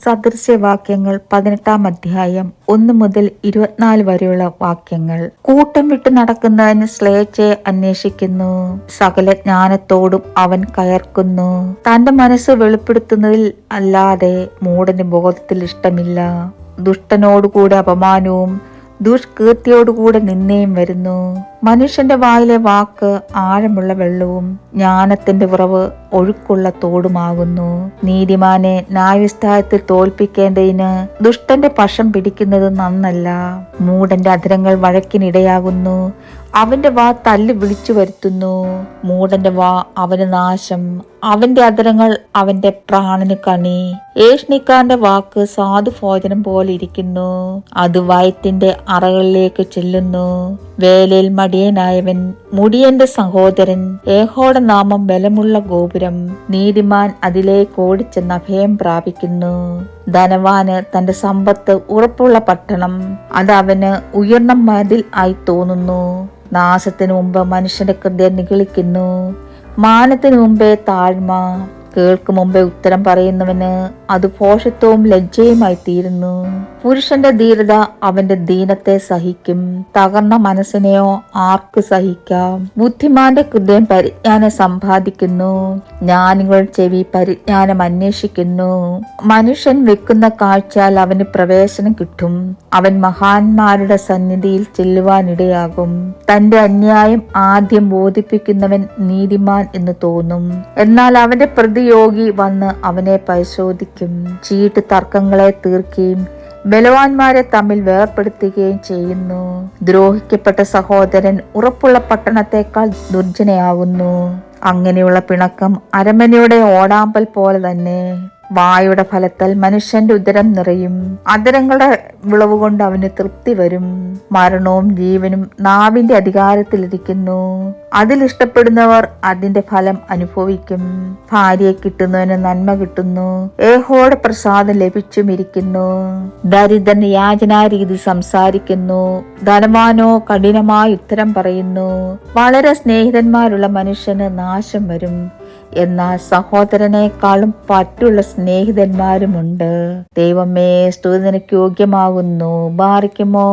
സദൃശ്യവാക്യങ്ങൾ 18-ാം അധ്യായം 1 മുതൽ 24 വരെയുള്ള വാക്യങ്ങൾ. കൂട്ടം വിട്ടു നടക്കുന്നതിന് സ്ലേച്ഛയെ അന്വേഷിക്കുന്നു, സകല ജ്ഞാനത്തോടും അവൻ കയർക്കുന്നു. തന്റെ മനസ്സ് വെളിപ്പെടുത്തുന്നതിൽ അല്ലാതെ മൂഢന് ബോധത്തിൽ ഇഷ്ടമില്ല. ദുഷ്ടനോടുകൂടെ അപമാനവും ദുഷ്കീർത്തിയോടുകൂടെ നിന്നയും വരുന്നു. മനുഷ്യന്റെ വായിലെ വാക്ക് ആഴമുള്ള വെള്ളവും ജ്ഞാനത്തിന്റെ ഉറവ് ഒഴുക്കുള്ള തോടുമാകുന്നു. നീതിമാനെ ന്യായവിസ്താരത്തിൽ തോൽപ്പിക്കേണ്ടതിന് ദുഷ്ടന്റെ പക്ഷം പിടിക്കുന്നത് നന്നല്ല. മൂഢന്റെ അധരങ്ങൾ വഴക്കിനിടയാകുന്നു, അവന്റെ വാ തല്ലി വിളിച്ചു വരുത്തുന്നു. മൂഢന്റെ വാ അവന് നാശം, അവന്റെ അധരങ്ങൾ അവന്റെ പ്രാണന് കണി. ഏഷ്ണിക്കാരന്റെ വാക്ക് സാധുഭോജനം പോലെ ഇരിക്കുന്നു, അത് വയറ്റിന്റെ അറകളിലേക്ക് ചെല്ലുന്നു. വേലയിൽ മടിയനായവൻ മുടിയന്റെ സഹോദരൻ. യഹോവയുടെ നാമം ബലമുള്ള ഗോപുരം, നീതിമാൻ അതിലേക്ക് ഓടിച്ചെന്ന് അഭയം പ്രാപിക്കുന്നു. ധനവാന് തന്റെ സമ്പത്ത് ഉറപ്പുള്ള പട്ടണം, അത് അവന് ഉയർന്ന മതിൽ ആയി തോന്നുന്നു. നാശത്തിനു മുമ്പ് മനുഷ്യന്റെ ഹൃദയം നിഗളിക്കുന്നു, മാനത്തിനു മുമ്പേ താഴ്മ. കേൾക്കു മുമ്പേ ഉത്തരം പറയുന്നവന് അത് ഭോഷത്വവും ലജ്ജയുമായി തീരുന്നു. പുരുഷന്റെ ധീരത അവന്റെ ദീനത്തെ സഹിക്കും, തകർന്ന മനസ്സിനെയോ ആർക്ക് സഹിക്കാം. ബുദ്ധിമാന്റെ ഹൃദയം പരിജ്ഞാനം സമ്പാദിക്കുന്നു, ജ്ഞാനികളുടെ ചെവി പരിജ്ഞാനം അന്വേഷിക്കുന്നു. മനുഷ്യൻ വെക്കുന്ന കാഴ്ചയാൽ അവന് പ്രവേശനം കിട്ടും, അവൻ മഹാന്മാരുടെ സന്നിധിയിൽ ചെല്ലുവാനിടയാകും. തന്റെ അന്യായം ആദ്യം ബോധിപ്പിക്കുന്നവൻ നീതിമാൻ എന്ന് തോന്നും, എന്നാൽ അവന്റെ പ്രതിയോഗി വന്ന് അവനെ പരിശോധിക്കും. ചീട്ട് തർക്കങ്ങളെ തീർക്കുകയും ബലവാന്മാരെ തമ്മിൽ വേർപ്പെടുത്തുകയും ചെയ്യുന്നു. ദ്രോഹിക്കപ്പെട്ട സഹോദരൻ ഉറപ്പുള്ള പട്ടണത്തെക്കാൾ ദുർജനയാകുന്നു. അങ്ങനെയുള്ള പിണക്കം അരമനയുടെ ഓടാമ്പൽ പോലെ തന്നെ. വായുടെ ഫലത്താൽ മനുഷ്യന്റെ ഉദരം നിറയും, അധരങ്ങളുടെ വിളവ് കൊണ്ട് അവന് തൃപ്തി വരും. മരണവും ജീവനും നാവിന്റെ അധികാരത്തിലിരിക്കുന്നു, അതിൽ ഇഷ്ടപ്പെടുന്നവർ അതിന്റെ ഫലം അനുഭവിക്കും. ഭാര്യയെ കിട്ടുന്നവന് നന്മ കിട്ടുന്നു, യഹോവയുടെ പ്രസാദം ലഭിച്ചുമിരിക്കുന്നു. ദരിദ്രൻ യാചനാരീതി സംസാരിക്കുന്നു, ധനവാനോ കഠിനമായി ഉത്തരം പറയുന്നു. വളരെ സ്നേഹിതന്മാരുള്ള മനുഷ്യന് നാശം വരും, എന്നാൽ സഹോദരനേക്കാളും പറ്റുള്ള സ്നേഹിതന്മാരുമുണ്ട്. ദൈവമേ, സ്തുതി നിനക്ക് യോഗ്യമാകുന്നു. ബാറിക്കുമോ.